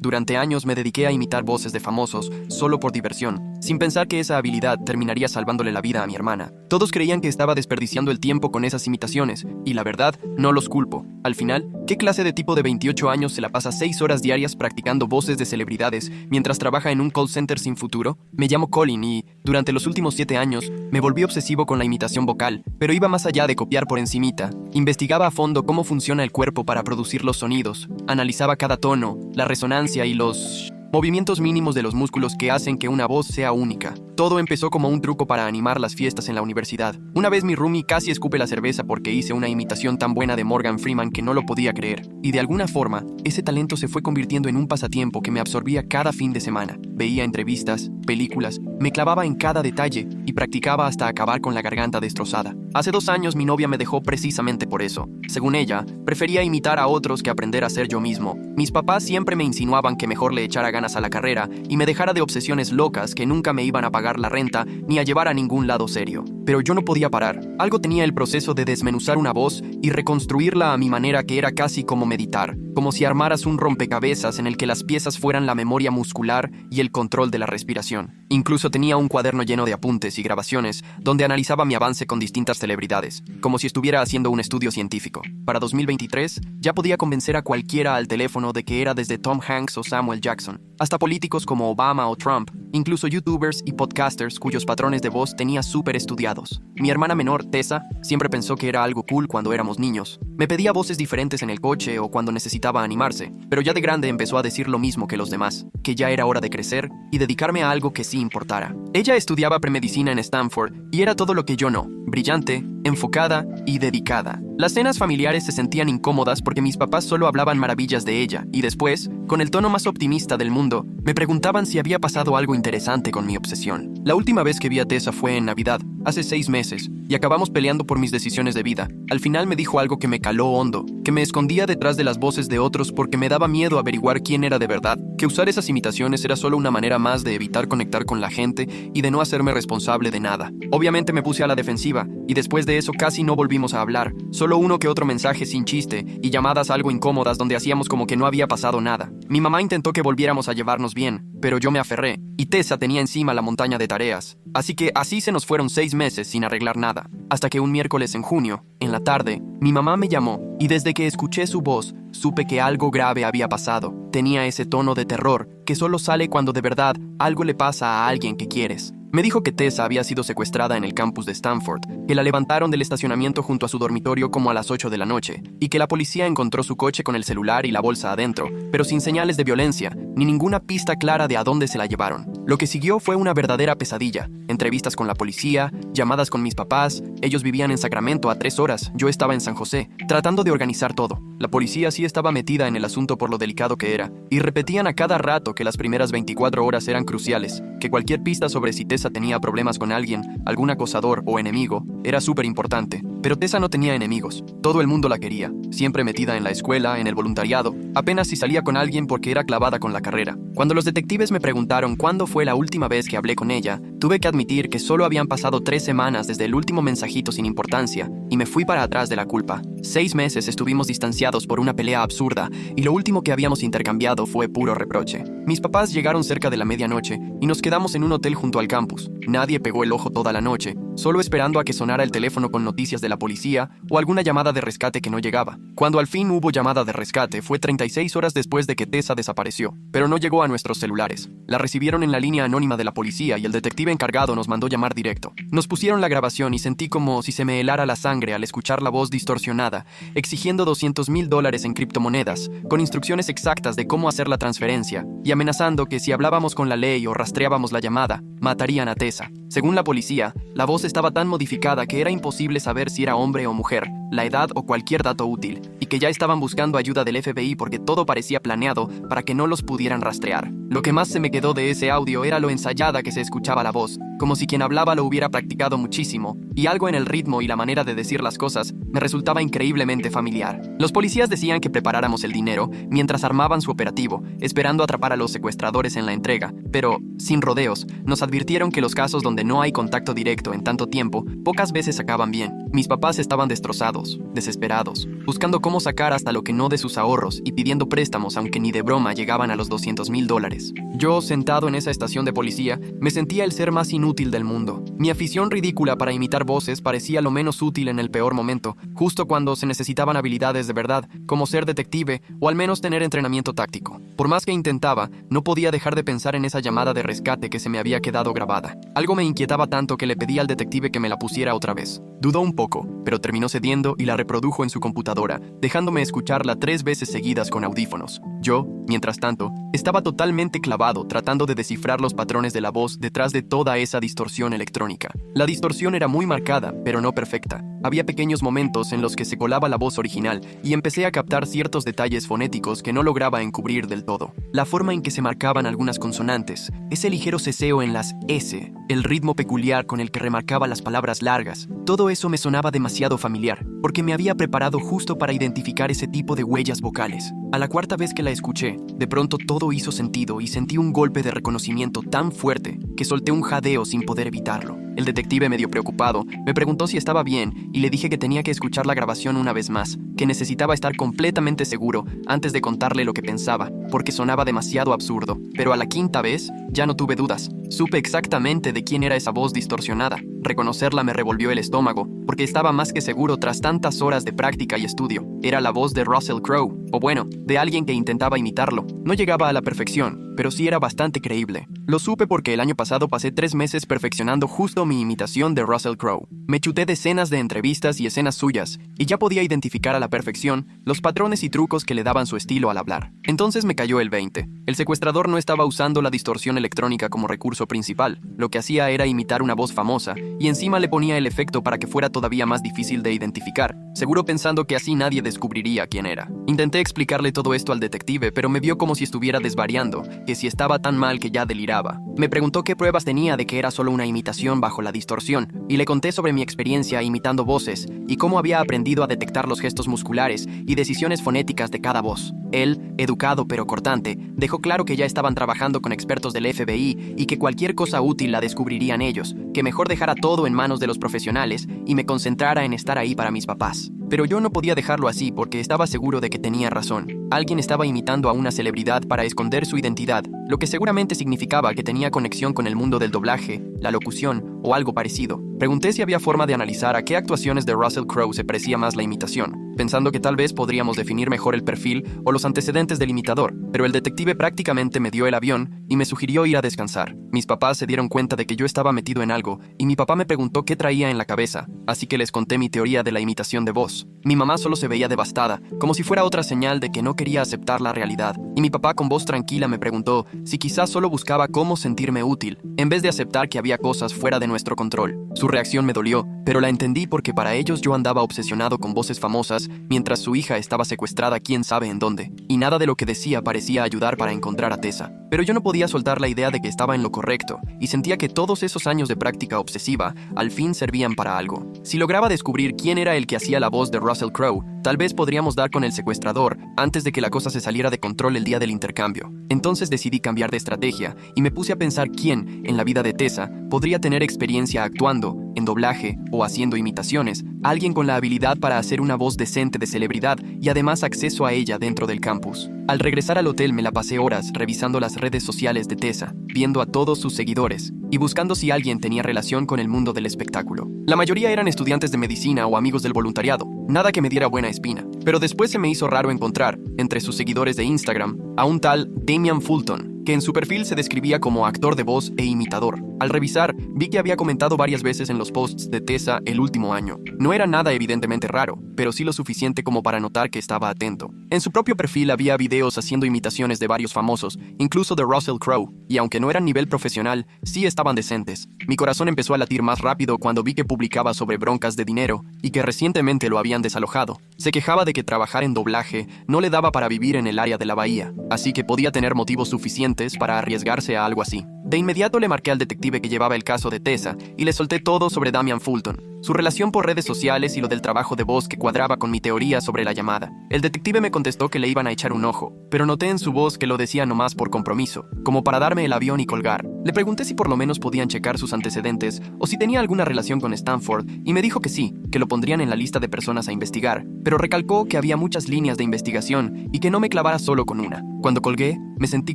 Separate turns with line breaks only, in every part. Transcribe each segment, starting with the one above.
Durante años me dediqué a imitar voces de famosos solo por diversión, sin pensar que esa habilidad terminaría salvándole la vida a mi hermana. Todos creían que estaba desperdiciando el tiempo con esas imitaciones, y la verdad, no los culpo. Al final, ¿qué clase de tipo de 28 años se la pasa 6 horas diarias practicando voces de celebridades mientras trabaja en un call center sin futuro? Me llamo Colin y, durante los últimos 7 años, me volví obsesivo con la imitación vocal, pero iba más allá de copiar por encimita. Investigaba a fondo cómo funciona el cuerpo para producir los sonidos, analizaba cada tono, la resonancia y los movimientos mínimos de los músculos que hacen que una voz sea única. Todo empezó como un truco para animar las fiestas en la universidad. Una vez mi roomie casi escupe la cerveza porque hice una imitación tan buena de Morgan Freeman que no lo podía creer. Y de alguna forma, ese talento se fue convirtiendo en un pasatiempo que me absorbía cada fin de semana. Veía entrevistas, películas, me clavaba en cada detalle y practicaba hasta acabar con la garganta destrozada. Hace 2 años mi novia me dejó precisamente por eso. Según ella, prefería imitar a otros que aprender a ser yo mismo. Mis papás siempre me insinuaban que mejor le echara ganas a la carrera y me dejara de obsesiones locas que nunca me iban a pagar la renta ni a llevar a ningún lado serio. Pero yo no podía parar. Algo tenía el proceso de desmenuzar una voz y reconstruirla a mi manera que era casi como meditar, como si armaras un rompecabezas en el que las piezas fueran la memoria muscular y el control de la respiración. Incluso tenía un cuaderno lleno de apuntes y grabaciones donde analizaba mi avance con distintas celebridades, como si estuviera haciendo un estudio científico. Para 2023, ya podía convencer a cualquiera al teléfono de que era desde Tom Hanks o Samuel Jackson, hasta políticos como Obama o Trump, incluso youtubers y podcasters cuyos patrones de voz tenía súper estudiados. Mi hermana menor, Tessa, siempre pensó que era algo cool cuando éramos niños. Me pedía voces diferentes en el coche o cuando necesitaba animarse, pero ya de grande empezó a decir lo mismo que los demás, que ya era hora de crecer y dedicarme a algo que sí importara. Ella estudiaba premedicina en Stanford y era todo lo que yo no, brillante, enfocada y dedicada. Las cenas familiares se sentían incómodas porque mis papás solo hablaban maravillas de ella y después, con el tono más optimista del mundo, me preguntaban si había pasado algo interesante con mi obsesión. La última vez que vi a Tessa fue en Navidad, hace 6 meses, y acabamos peleando por mis decisiones de vida. Al final me dijo algo que me caló hondo, que me escondía detrás de las voces de otros porque me daba miedo averiguar quién era de verdad, que usar esas imitaciones era solo una manera más de evitar conectar con la gente y de no hacerme responsable de nada. Obviamente me puse a la defensiva, y después de eso casi no volvimos a hablar, solo uno que otro mensaje sin chiste y llamadas algo incómodas donde hacíamos como que no había pasado nada. Mi mamá intentó que volviéramos a llevarnos bien, pero yo me aferré, y Tessa tenía encima la montaña de tareas. Así que así se nos fueron 6 meses sin arreglar nada, hasta que un miércoles en junio, en la tarde, mi mamá me llamó, y desde que escuché su voz, supe que algo grave había pasado. Tenía ese tono de terror que solo sale cuando de verdad algo le pasa a alguien que quieres. Me dijo que Tessa había sido secuestrada en el campus de Stanford, que la levantaron del estacionamiento junto a su dormitorio como a las 8 de la noche, y que la policía encontró su coche con el celular y la bolsa adentro, pero sin señales de violencia, ni ninguna pista clara de a dónde se la llevaron. Lo que siguió fue una verdadera pesadilla. Entrevistas con la policía, llamadas con mis papás, ellos vivían en Sacramento a 3 horas, yo estaba en San José, tratando de organizar todo. La policía sí estaba metida en el asunto por lo delicado que era, y repetían a cada rato que las primeras 24 horas eran cruciales, que cualquier pista sobre si Tessa tenía problemas con alguien, algún acosador o enemigo, era súper importante. Pero Tessa no tenía enemigos. Todo el mundo la quería, siempre metida en la escuela, en el voluntariado, apenas si salía con alguien porque era clavada con la carrera. Cuando los detectives me preguntaron cuándo fue la última vez que hablé con ella, tuve que admitir que solo habían pasado 3 semanas desde el último mensajito sin importancia, y me fui para atrás de la culpa. 6 meses estuvimos distanciados por una pelea absurda, y lo último que habíamos intercambiado fue puro reproche. Mis papás llegaron cerca de la medianoche, y nos quedamos en un hotel junto al campus. Nadie pegó el ojo toda la noche, solo esperando a que sonara el teléfono con noticias de la policía o alguna llamada de rescate que no llegaba. Cuando al fin hubo llamada de rescate, fue 36 horas después de que Tessa desapareció, pero no llegó a nuestros celulares. La recibieron en la línea anónima de la policía y el detective encargado nos mandó llamar directo. Nos pusieron la grabación y sentí como si se me helara la sangre al escuchar la voz distorsionada, exigiendo $200,000 en criptomonedas, con instrucciones exactas de cómo hacer la transferencia, y amenazando que si hablábamos con la ley o rastreábamos la llamada, matarían a Tessa. Según la policía, la voz estaba tan modificada que era imposible saber si era hombre o mujer, la edad o cualquier dato útil, y que ya estaban buscando ayuda del FBI porque todo parecía planeado para que no los pudieran rastrear. Lo que más se me quedó de ese audio era lo ensayada que se escuchaba la voz, como si quien hablaba lo hubiera practicado muchísimo, y algo en el ritmo y la manera de decir las cosas me resultaba increíblemente familiar. Los policías decían que preparáramos el dinero mientras armaban su operativo, esperando atrapar a los secuestradores en la entrega, pero, sin rodeos, nos advirtieron que los casos donde no hay contacto directo en tanto tiempo, pocas veces acaban bien. Mis papás estaban destrozados, desesperados, buscando cómo sacar hasta lo que no de sus ahorros y pidiendo préstamos aunque ni de broma llegaban a los $200,000. Yo, sentado en esa estación de policía, me sentía el ser más inútil del mundo. Mi afición ridícula para imitar voces parecía lo menos útil en el peor momento, justo cuando se necesitaban habilidades de verdad, como ser detective o al menos tener entrenamiento táctico. Por más que intentaba, no podía dejar de pensar en esa llamada de rescate que se me había quedado grabada. Algo me inquietaba tanto que le pedí al detective que me la pusiera otra vez. Dudó un poco, pero terminó cediendo y la reprodujo en su computadora, dejándome escucharla 3 veces seguidas con audífonos. Yo, mientras tanto, estaba totalmente clavado tratando de descifrar los patrones de la voz detrás de toda esa distorsión electrónica. La distorsión era muy marcada, pero no perfecta. Había pequeños momentos en los que se colaba la voz original y empecé a captar ciertos detalles fonéticos que no lograba encubrir del todo. La forma en que se marcaban algunas consonantes, ese ligero ceseo en las S, el ritmo peculiar con el que remarcaba las palabras largas, todo eso me sonaba demasiado familiar, porque me había preparado justo para identificar ese tipo de huellas vocales. A la 4ª vez que la escuché, de pronto todo hizo sentido y sentí un golpe de reconocimiento tan fuerte que solté un jadeo sin poder evitarlo. El detective, medio preocupado, me preguntó si estaba bien y le dije que tenía que escuchar la grabación una vez más, que necesitaba estar completamente seguro antes de contarle lo que pensaba, porque sonaba demasiado absurdo. Pero a la 5ª vez, ya no tuve dudas. Supe exactamente de quién era esa voz distorsionada. Reconocerla me revolvió el estómago, porque estaba más que seguro tras tantas horas de práctica y estudio. Era la voz de Russell Crowe, o bueno, de alguien que intentaba imitarlo. No llegaba a la perfección, pero sí era bastante creíble. Lo supe porque el año pasado pasé 3 meses perfeccionando justo mi imitación de Russell Crowe. Me chuté decenas de entrevistas y escenas suyas, y ya podía identificar a la perfección los patrones y trucos que le daban su estilo al hablar. Entonces me cayó el 20. El secuestrador no estaba usando la distorsión electrónica como recurso principal. Lo que hacía era imitar una voz famosa, y encima le ponía el efecto para que fuera todavía más difícil de identificar, seguro pensando que así nadie descubriría quién era. Intenté explicarle todo esto al detective, pero me vio como si estuviera desvariando, que si estaba tan mal que ya deliraba. Me preguntó qué pruebas tenía de que era solo una imitación bajo la distorsión, y le conté sobre mi experiencia imitando voces y cómo había aprendido a detectar los gestos musculares y decisiones fonéticas de cada voz. Él, educado pero cortante, dejó claro que ya estaban trabajando con expertos del FBI y que cualquier cosa útil la descubrirían ellos, que mejor dejara todo en manos de los profesionales y me concentrara en estar ahí para mis papás. Pero yo no podía dejarlo así porque estaba seguro de que tenía razón. Alguien estaba imitando a una celebridad para esconder su identidad, lo que seguramente significaba que tenía conexión con el mundo del doblaje, la locución o algo parecido. Pregunté si había forma de analizar a qué actuaciones de Russell Crowe se parecía más la imitación, pensando que tal vez podríamos definir mejor el perfil o los antecedentes del imitador, pero el detective prácticamente me dio el avión y me sugirió ir a descansar. Mis papás se dieron cuenta de que yo estaba metido en algo y mi papá me preguntó qué traía en la cabeza, así que les conté mi teoría de la imitación de voz. Mi mamá solo se veía devastada, como si fuera otra señal de que no quería aceptar la realidad, y mi papá con voz tranquila me preguntó si quizás solo buscaba cómo sentirme útil, en vez de aceptar que había cosas fuera de nuestro control. Su reacción me dolió, pero la entendí porque para ellos yo andaba obsesionado con voces famosas mientras su hija estaba secuestrada quién sabe en dónde, y nada de lo que decía parecía ayudar para encontrar a Tessa. Pero yo no podía soltar la idea de que estaba en lo correcto, y sentía que todos esos años de práctica obsesiva al fin servían para algo. Si lograba descubrir quién era el que hacía la voz de Russell Crowe, tal vez podríamos dar con el secuestrador antes de que la cosa se saliera de control el día del intercambio. Entonces decidí cambiar de estrategia y me puse a pensar quién, en la vida de Tessa, podría tener experiencia actuando, en doblaje o haciendo imitaciones, alguien con la habilidad para hacer una voz decente de celebridad y además acceso a ella dentro del campus. Al regresar al hotel me la pasé horas revisando las redes sociales de Tessa, viendo a todos sus seguidores y buscando si alguien tenía relación con el mundo del espectáculo. La mayoría eran estudiantes de medicina o amigos del voluntariado, nada que me diera buena espina. Pero después se me hizo raro encontrar, entre sus seguidores de Instagram, a un tal Damian Fulton, que en su perfil se describía como actor de voz e imitador. Al revisar, vi que había comentado varias veces en los posts de Tessa el último año. No era nada evidentemente raro, pero sí lo suficiente como para notar que estaba atento. En su propio perfil había videos haciendo imitaciones de varios famosos, incluso de Russell Crowe, y aunque no eran nivel profesional, sí estaban decentes. Mi corazón empezó a latir más rápido cuando vi que publicaba sobre broncas de dinero y que recientemente lo habían desalojado. Se quejaba de que trabajar en doblaje no le daba para vivir en el área de la bahía, así que podía tener motivos suficientes para arriesgarse a algo así. De inmediato le marqué al detective que llevaba el caso de Tessa y le solté todo sobre Damian Fulton, su relación por redes sociales y lo del trabajo de voz que cuadraba con mi teoría sobre la llamada. El detective me contestó que le iban a echar un ojo, pero noté en su voz que lo decía nomás por compromiso, como para darme el avión y colgar. Le pregunté si por lo menos podían checar sus antecedentes o si tenía alguna relación con Stanford y me dijo que sí, que lo pondrían en la lista de personas a investigar, pero recalcó que había muchas líneas de investigación y que no me clavara solo con una. Cuando colgué, me sentí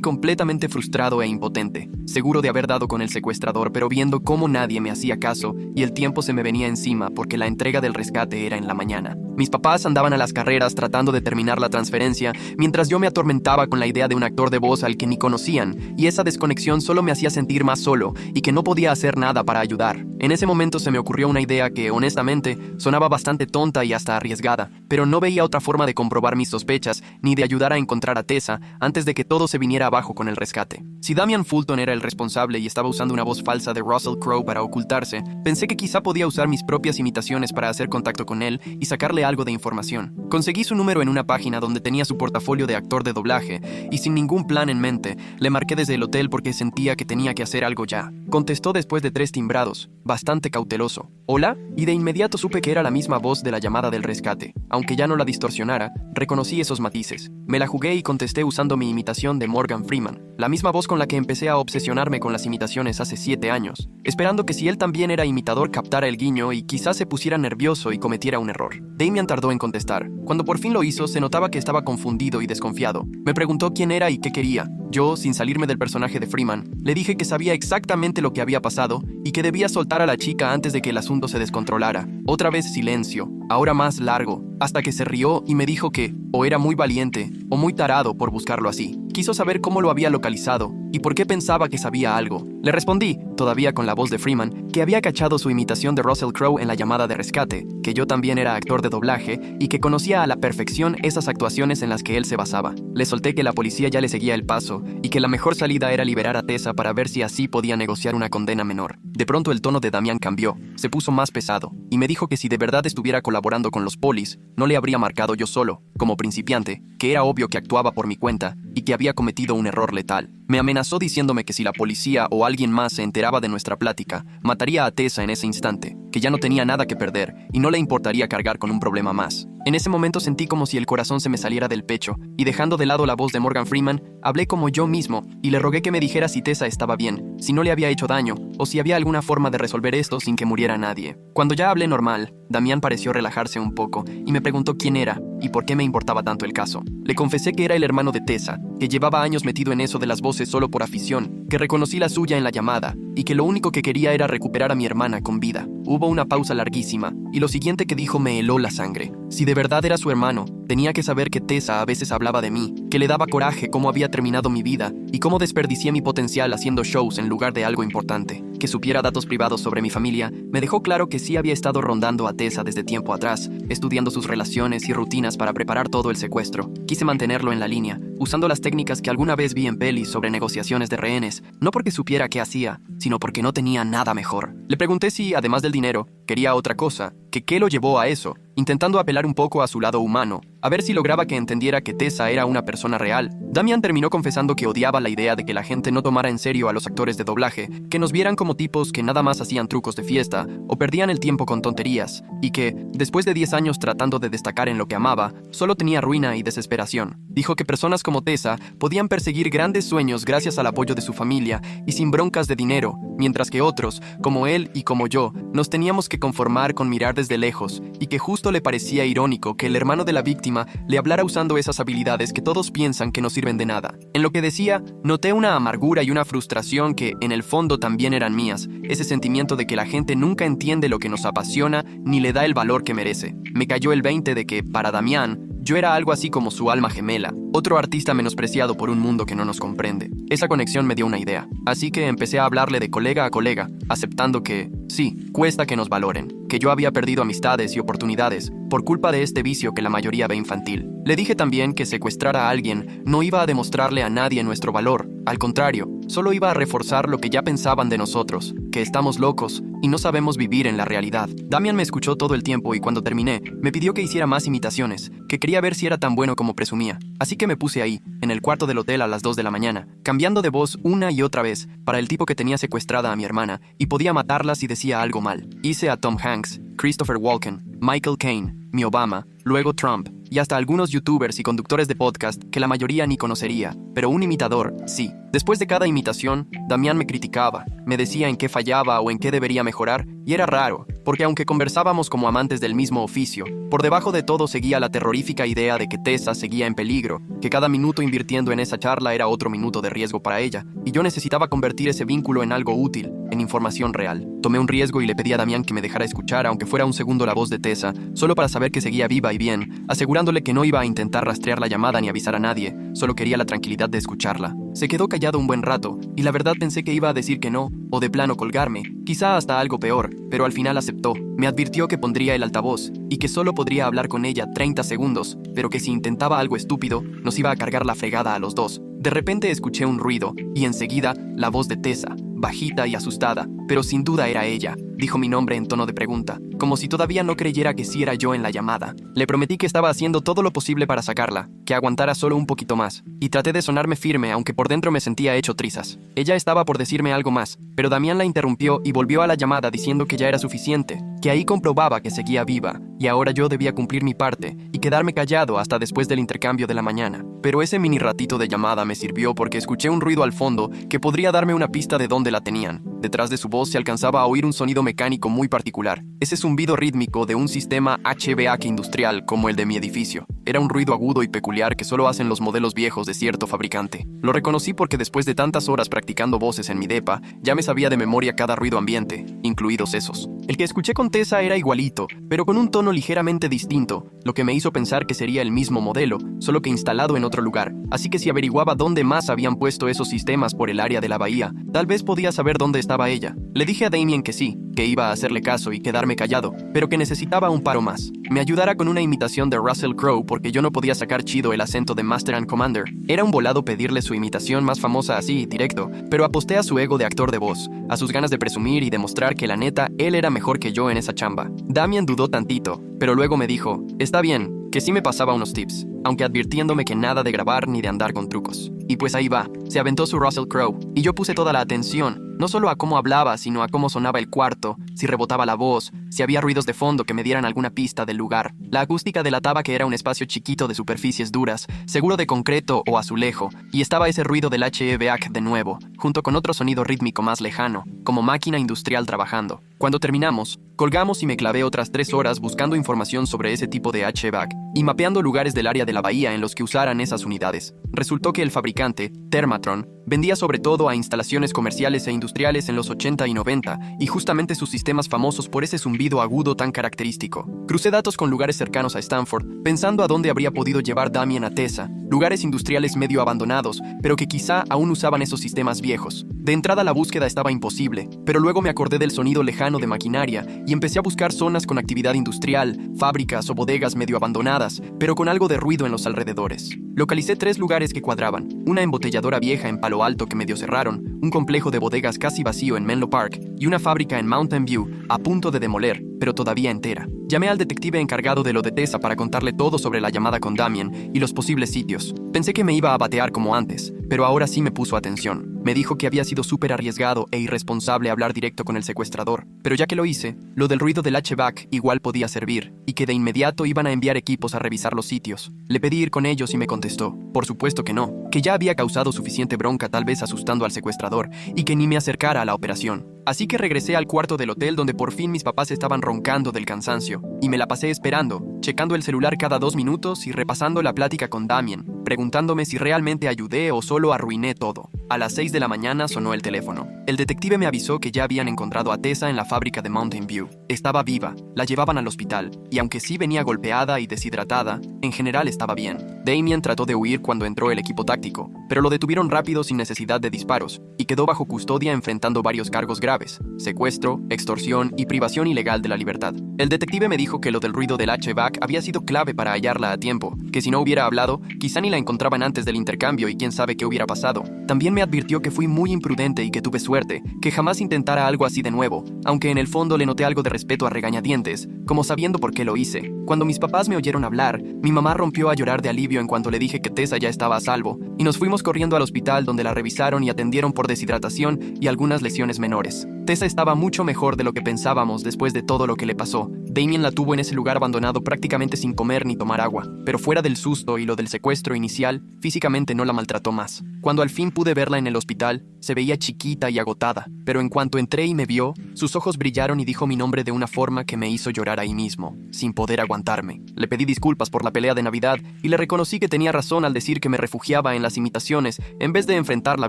completamente frustrado e impotente, seguro de haber dado con el secuestrador, pero viendo cómo nadie me hacía caso y el tiempo se me venía encima porque la entrega del rescate era en la mañana. Mis papás andaban a las carreras tratando de terminar la transferencia, mientras yo me atormentaba con la idea de un actor de voz al que ni conocían, y esa desconexión solo me hacía sentir más solo y que no podía hacer nada para ayudar. En ese momento se me ocurrió una idea que, honestamente, sonaba bastante tonta y hasta arriesgada, pero no veía otra forma de comprobar mis sospechas ni de ayudar a encontrar a Tessa antes de que todo se viniera abajo con el rescate. Si Damian Fulton era el responsable y estaba usando una voz falsa de Russell Crowe para ocultarse, pensé que quizá podía usar mis propias imitaciones para hacer contacto con él y sacarle algo de información. Conseguí su número en una página donde tenía su portafolio de actor de doblaje y sin ningún plan en mente, le marqué desde el hotel porque sentía que tenía que hacer algo ya. Contestó después de 3 timbrados, bastante cauteloso. ¿Hola? Y de inmediato supe que era la misma voz de la llamada del rescate. Aunque ya no la distorsionara, reconocí esos matices. Me la jugué y contesté usando mi imitación de Morgan Freeman, la misma voz con la que empecé a obsesionarme con las imitaciones hace 7 años, esperando que si él también era imitador captara el guiño y quizás se pusiera nervioso y cometiera un error. Damian tardó en contestar. Cuando por fin lo hizo, se notaba que estaba confundido y desconfiado. Me preguntó quién era y qué quería. Yo, sin salirme del personaje de Freeman, le dije que sabía exactamente lo que había pasado y que debía soltar a la chica antes de que el asunto se descontrolara. Otra vez silencio, ahora más largo, hasta que se rió y me dijo que o era muy valiente o muy tarado por buscarlo así. Quiso saber cómo lo había localizado y por qué pensaba que sabía algo. Le respondí, todavía con la voz de Freeman, que había cachado su imitación de Russell Crowe en la llamada de rescate, que yo también era actor de doblaje y que conocía a la perfección esas actuaciones en las que él se basaba. Le solté que la policía ya le seguía el paso y que la mejor salida era liberar a Tessa para ver si así podía negociar una condena menor. De pronto el tono de Damian cambió, se puso más pesado y me dijo que si de verdad estuviera colaborando con los polis, no le habría marcado yo solo, como principiante, que era obvio que actuaba por mi cuenta y que había cometido un error letal. Me amenazó diciéndome que si la policía o alguien más se enteraba de nuestra plática, mataría a Tessa en ese instante, que ya no tenía nada que perder y no le importaría cargar con un problema más. En ese momento sentí como si el corazón se me saliera del pecho y dejando de lado la voz de Morgan Freeman, hablé como yo mismo y le rogué que me dijera si Tessa estaba bien, si no le había hecho daño o si había alguna forma de resolver esto sin que muriera nadie. Cuando ya hablé normal, Damian pareció relajarse un poco y me preguntó quién era y por qué me importaba tanto el caso. Le confesé que era el hermano de Tessa, que llevaba años metido en eso de las voces solo por afición, que reconocí la suya en la llamada y que lo único que quería era recuperar a mi hermana con vida. Hubo una pausa larguísima y lo siguiente que dijo me heló la sangre. Si de verdad era su hermano, tenía que saber que Tessa a veces hablaba de mí, que le daba coraje cómo había terminado mi vida y cómo desperdicié mi potencial haciendo shows en lugar de algo importante. Que supiera datos privados sobre mi familia me dejó claro que sí había estado rondando a Tessa desde tiempo atrás, estudiando sus relaciones y rutinas para preparar todo el secuestro. Quise mantenerlo en la línea, usando las técnicas que alguna vez vi en pelis sobre negociaciones de rehenes, no porque supiera qué hacía, sino porque no tenía nada mejor. Le pregunté si, además del dinero, quería otra cosa, que qué lo llevó a eso, intentando apelar un poco a su lado humano, a ver si lograba que entendiera que Tessa era una persona real. Damian terminó confesando que odiaba la idea de que la gente no tomara en serio a los actores de doblaje, que nos vieran como tipos que nada más hacían trucos de fiesta o perdían el tiempo con tonterías, y que, después de 10 años tratando de destacar en lo que amaba, solo tenía ruina y desesperación. Dijo que personas como Tessa podían perseguir grandes sueños gracias al apoyo de su familia y sin broncas de dinero, mientras que otros, como él y como yo, nos teníamos que conformar con mirar desde lejos, y que justo le parecía irónico que el hermano de la víctima le hablara usando esas habilidades que todos piensan que no sirven de nada. En lo que decía, noté una amargura y una frustración que, en el fondo, también eran mías, ese sentimiento de que la gente nunca entiende lo que nos apasiona ni le da el valor que merece. Me cayó el 20 de que, para Damian, yo era algo así como su alma gemela, otro artista menospreciado por un mundo que no nos comprende. Esa conexión me dio una idea, así que empecé a hablarle de colega a colega, aceptando que, sí, cuesta que nos valoren. que yo había perdido amistades y oportunidades por culpa de este vicio que la mayoría ve infantil. Le dije también que secuestrar a alguien no iba a demostrarle a nadie nuestro valor. Al contrario, solo iba a reforzar lo que ya pensaban de nosotros, que estamos locos y no sabemos vivir en la realidad. Damian me escuchó todo el tiempo y cuando terminé, me pidió que hiciera más imitaciones, que quería ver si era tan bueno como presumía. Así que me puse ahí, en el cuarto del hotel a las 2 de la mañana, cambiando de voz una y otra vez para el tipo que tenía secuestrada a mi hermana y podía matarla si decía algo mal. Hice a Tom Hanks, Christopher Walken, Michael Caine, mi Obama, luego Trump, y hasta algunos youtubers y conductores de podcast que la mayoría ni conocería, pero un imitador, sí. Después de cada imitación, Damián me criticaba, me decía en qué fallaba o en qué debería mejorar, y era raro, porque aunque conversábamos como amantes del mismo oficio, por debajo de todo seguía la terrorífica idea de que Tessa seguía en peligro, que cada minuto invirtiendo en esa charla era otro minuto de riesgo para ella, y yo necesitaba convertir ese vínculo en algo útil, en información real. Tomé un riesgo y le pedí a Damián que me dejara escuchar, aunque fuera un segundo, la voz de Tessa, solo para saber que seguía viva y bien, asegurándole que no iba a intentar rastrear la llamada ni avisar a nadie, solo quería la tranquilidad de escucharla. Se quedó callado un buen rato, y la verdad pensé que iba a decir que no, o de plano colgarme, quizá hasta algo peor, pero al final aceptó. Me advirtió que pondría el altavoz, y que solo podría hablar con ella 30 segundos, pero que si intentaba algo estúpido, nos iba a cargar la fregada a los dos. De repente escuché un ruido, y enseguida, la voz de Tessa, bajita y asustada, pero sin duda era ella. Dijo mi nombre en tono de pregunta, como si todavía no creyera que sí era yo en la llamada. Le prometí que estaba haciendo todo lo posible para sacarla, que aguantara solo un poquito más, y traté de sonarme firme aunque por dentro me sentía hecho trizas. Ella estaba por decirme algo más, pero Damián la interrumpió y volvió a la llamada diciendo que ya era suficiente, que ahí comprobaba que seguía viva, y ahora yo debía cumplir mi parte y quedarme callado hasta después del intercambio de la mañana. Pero ese mini ratito de llamada me sirvió porque escuché un ruido al fondo que podría darme una pista de dónde la tenían. Detrás de su voz se alcanzaba a oír un sonido mecánico muy particular, ese zumbido rítmico de un sistema HVAC industrial como el de mi edificio. Era un ruido agudo y peculiar que solo hacen los modelos viejos de cierto fabricante. Lo reconocí porque después de tantas horas practicando voces en mi depa, ya me sabía de memoria cada ruido ambiente, incluidos esos. El que escuché con Tessa era igualito, pero con un tono ligeramente distinto, lo que me hizo pensar que sería el mismo modelo, solo que instalado en otro lugar. Así que si averiguaba dónde más habían puesto esos sistemas por el área de la bahía, tal vez podía saber dónde estaba ella. Le dije a Damien que sí, que iba a hacerle caso y quedarme callado, pero que necesitaba un paro más. Me ayudara con una imitación de Russell Crowe porque yo no podía sacar chido el acento de Master and Commander. Era un volado pedirle su imitación más famosa así, directo, pero aposté a su ego de actor de voz, a sus ganas de presumir y demostrar que la neta, él era mejor que yo en esa chamba. Damien dudó tantito, pero luego me dijo, está bien, que sí me pasaba unos tips, aunque advirtiéndome que nada de grabar ni de andar con trucos. Y pues ahí va, se aventó su Russell Crowe, y yo puse toda la atención, no solo a cómo hablaba, sino a cómo sonaba el cuarto, si rebotaba la voz, si había ruidos de fondo que me dieran alguna pista del lugar. La acústica delataba que era un espacio chiquito de superficies duras, seguro de concreto o azulejo, y estaba ese ruido del HVAC de nuevo, junto con otro sonido rítmico más lejano, como máquina industrial trabajando. Cuando terminamos, colgamos y me clavé otras 3 horas buscando información sobre ese tipo de HVAC y mapeando lugares del área de la bahía en los que usaran esas unidades. Resultó que el fabricante, Thermatron, vendía sobre todo a instalaciones comerciales e industriales en los 80 y 90, y justamente sus sistemas famosos por ese zumbido agudo tan característico. Crucé datos con lugares cercanos a Stanford, pensando a dónde habría podido llevar Damien a Tessa, lugares industriales medio abandonados, pero que quizá aún usaban esos sistemas viejos. De entrada la búsqueda estaba imposible, pero luego me acordé del sonido lejano de maquinaria y empecé a buscar zonas con actividad industrial, fábricas o bodegas medio abandonadas, pero con algo de ruido en los alrededores. Localicé 3 lugares que cuadraban, una embotelladora vieja en Palo Alto que medio cerraron, un complejo de bodegas casi vacío en Menlo Park y una fábrica en Mountain View a punto de demoler, pero todavía entera. Llamé al detective encargado de lo de Tessa para contarle todo sobre la llamada con Damien y los posibles sitios. Pensé que me iba a batear como antes, pero ahora sí me puso atención. Me dijo que había sido súper arriesgado e irresponsable hablar directo con el secuestrador, pero ya que lo hice, lo del ruido del HVAC igual podía servir, y que de inmediato iban a enviar equipos a revisar los sitios. Le pedí ir con ellos y me contestó, por supuesto que no, que ya había causado suficiente bronca tal vez asustando al secuestrador, y que ni me acercara a la operación. Así que regresé al cuarto del hotel donde por fin mis papás estaban roncando del cansancio, y me la pasé esperando, checando el celular cada 2 minutos y repasando la plática con Damien, preguntándome si realmente ayudé o solo arruiné todo. A las 6 de la mañana sonó el teléfono. El detective me avisó que ya habían encontrado a Tessa en la fábrica de Mountain View. Estaba viva, la llevaban al hospital, y aunque sí venía golpeada y deshidratada, en general estaba bien. Damien trató de huir cuando entró el equipo táctico, pero lo detuvieron rápido sin necesidad de disparos, y quedó bajo custodia enfrentando varios cargos graves: secuestro, extorsión y privación ilegal de la libertad. El detective me dijo que lo del ruido del HVAC había sido clave para hallarla a tiempo, que si no hubiera hablado, quizá ni la encontraban antes del intercambio y quién sabe qué hubiera pasado. También me advirtió que fui muy imprudente y que tuve suerte, que jamás intentara algo así de nuevo, aunque en el fondo le noté algo de respeto a regañadientes, como sabiendo por qué lo hice. Cuando mis papás me oyeron hablar, mi mamá rompió a llorar de alivio en cuanto le dije que Tessa ya estaba a salvo, y nos fuimos corriendo al hospital donde la revisaron y atendieron por deshidratación y algunas lesiones menores. Tessa estaba mucho mejor de lo que pensábamos después de todo lo que le pasó. Damien la tuvo en ese lugar abandonado prácticamente sin comer ni tomar agua, pero fuera del susto y lo del secuestro inicial, físicamente no la maltrató más. Cuando al fin pude verla en el hospital, se veía chiquita y agotada, pero en cuanto entré y me vio, sus ojos brillaron y dijo mi nombre de una forma que me hizo llorar ahí mismo, sin poder aguantarme. Le pedí disculpas por la pelea de Navidad y le reconocí que tenía razón al decir que me refugiaba en las imitaciones en vez de enfrentar la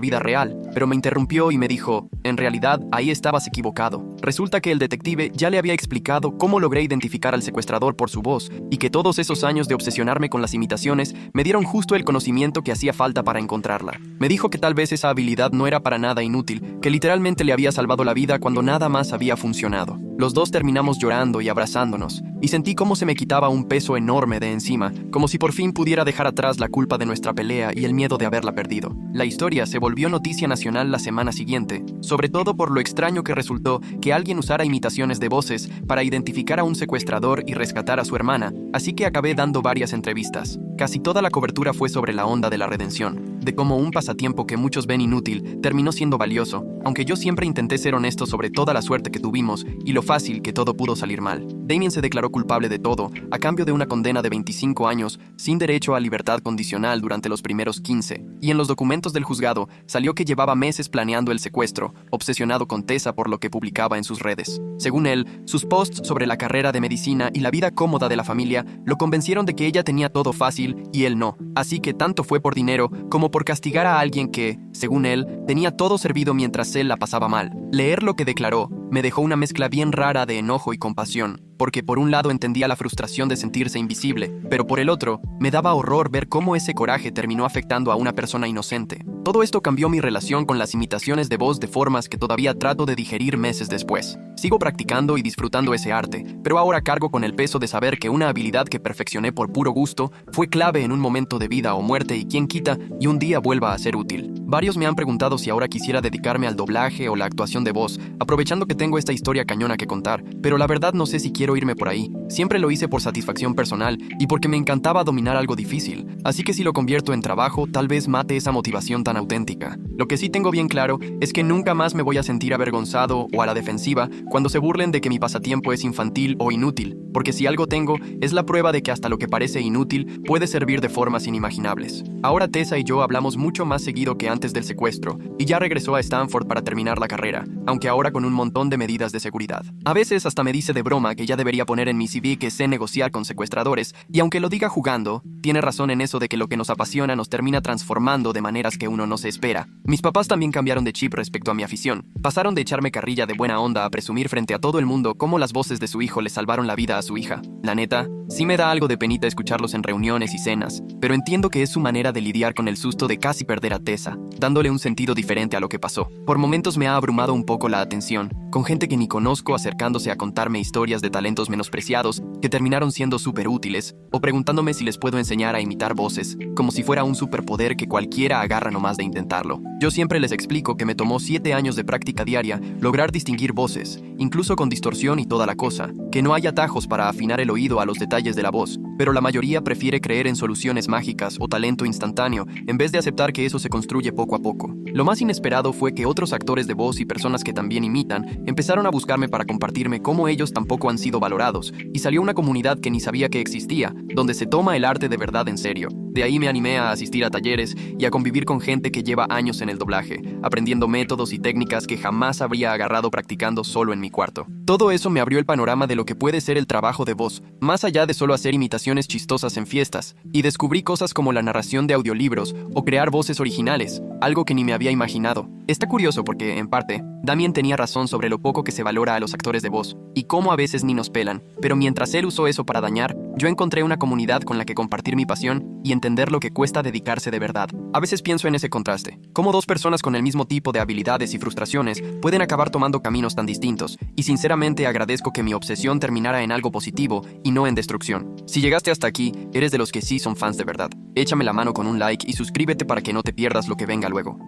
vida real, pero me interrumpió y me dijo: en realidad, ahí estabas equivocado. Resulta que el detective ya le había explicado cómo logré identificar al secuestrador por su voz y que todos esos años de obsesionarme con las imitaciones me dieron justo el conocimiento que hacía falta para encontrarla. Me dijo que tal vez esa habilidad no era para nada inútil, que literalmente le había salvado la vida cuando nada más había funcionado. Los dos terminamos llorando y abrazándonos, y sentí cómo se me quitaba un peso enorme de encima, como si por fin pudiera dejar atrás la culpa de nuestra pelea y el miedo de haberla perdido. La historia se volvió noticia nacional la semana siguiente, sobre todo por lo extraño que resultó que alguien usara imitaciones de voces para identificar a un secuestrador y rescatar a su hermana, así que acabé dando varias entrevistas. Casi toda la cobertura fue sobre la onda de la redención, de cómo un pasatiempo que muchos ven inútil terminó siendo valioso, aunque yo siempre intenté ser honesto sobre toda la suerte que tuvimos y lo fácil que todo pudo salir mal. Damien se declaró culpable de todo, a cambio de una condena de 25 años, sin derecho a libertad condicional durante los primeros 15, y en los documentos del juzgado salió que llevaba meses planeando el secuestro, obsesionado con Tessa por lo que publicaba en sus redes. Según él, sus posts sobre la carrera de medicina y la vida cómoda de la familia lo convencieron de que ella tenía todo fácil y él no, así que tanto fue por dinero como por castigar a alguien que, según él, tenía todo servido mientras él la pasaba mal. Leer lo que declaró me dejó una mezcla bien rara de enojo y compasión, porque por un lado entendía la frustración de sentirse invisible, pero por el otro, me daba horror ver cómo ese coraje terminó afectando a una persona inocente. Todo esto cambió mi relación con las imitaciones de voz de formas que todavía trato de digerir meses después. Sigo practicando y disfrutando ese arte, pero ahora cargo con el peso de saber que una habilidad que perfeccioné por puro gusto fue clave en un momento de vida o muerte y quién quita y un día vuelva a ser útil. Varios me han preguntado si ahora quisiera dedicarme al doblaje o la actuación de voz, aprovechando que tengo esta historia cañona que contar, pero la verdad no sé si quiero irme por ahí. Siempre lo hice por satisfacción personal y porque me encantaba dominar algo difícil, así que si lo convierto en trabajo, tal vez mate esa motivación tan auténtica. Lo que sí tengo bien claro es que nunca más me voy a sentir avergonzado o a la defensiva cuando se burlen de que mi pasatiempo es infantil o inútil, porque si algo tengo, es la prueba de que hasta lo que parece inútil puede servir de formas inimaginables. Ahora Tessa y yo hablamos mucho más seguido que antes del secuestro, y ya regresó a Stanford para terminar la carrera, aunque ahora con un montón de medidas de seguridad. A veces hasta me dice de broma que ya debería poner en mi CV que sé negociar con secuestradores, y aunque lo diga jugando, tiene razón en eso de que lo que nos apasiona nos termina transformando de maneras que uno no se espera. Mis papás también cambiaron de chip respecto a mi afición. Pasaron de echarme carrilla de buena onda a presumir frente a todo el mundo cómo las voces de su hijo le salvaron la vida a su hija. La neta, sí me da algo de penita escucharlos en reuniones y cenas, pero entiendo que es su manera de lidiar con el susto de casi perder a Tessa, dándole un sentido diferente a lo que pasó. Por momentos me ha abrumado un poco la atención, con gente que ni conozco acercándose a contarme historias de talentos menospreciados que terminaron siendo súper útiles, o preguntándome si les puedo enseñar a imitar voces, como si fuera un superpoder que cualquiera agarra nomás de intentarlo. Yo siempre les explico que me tomó 7 años de práctica diaria lograr distinguir voces, incluso con distorsión y toda la cosa, que no hay atajos para afinar el oído a los detalles de la voz, pero la mayoría prefiere creer en soluciones mágicas o talento instantáneo en vez de aceptar que eso se construye poco a poco. Lo más inesperado fue que otros actores de voz y personas que también imitan empezaron a buscarme para compartirme cómo ellos tampoco han sido valorados, y salió una comunidad que ni sabía que existía, donde se toma el arte de verdad en serio. De ahí me animé a asistir a talleres y a convivir con gente que lleva años en el doblaje, aprendiendo métodos y técnicas que jamás habría agarrado practicando solo en mi cuarto. Todo eso me abrió el panorama de lo que puede ser el trabajo de voz, más allá de solo hacer imitaciones chistosas en fiestas, y descubrí cosas como la narración de audiolibros o crear voces originales, algo que ni me había imaginado. Está curioso porque, en parte, Damien tenía razón sobre lo poco que se valora a los actores de voz, y cómo a veces ni nos pelan, pero mientras él usó eso para dañar, yo encontré una comunidad con la que compartir mi pasión y entender lo que cuesta dedicarse de verdad. A veces pienso en ese contraste, cómo dos personas con el mismo tipo de habilidades y frustraciones pueden acabar tomando caminos tan distintos, y sinceramente agradezco que mi obsesión terminara en algo positivo y no en destrucción. Si llegaste hasta aquí, eres de los que sí son fans de verdad. Échame la mano con un like y suscríbete para que no te pierdas lo que venga luego.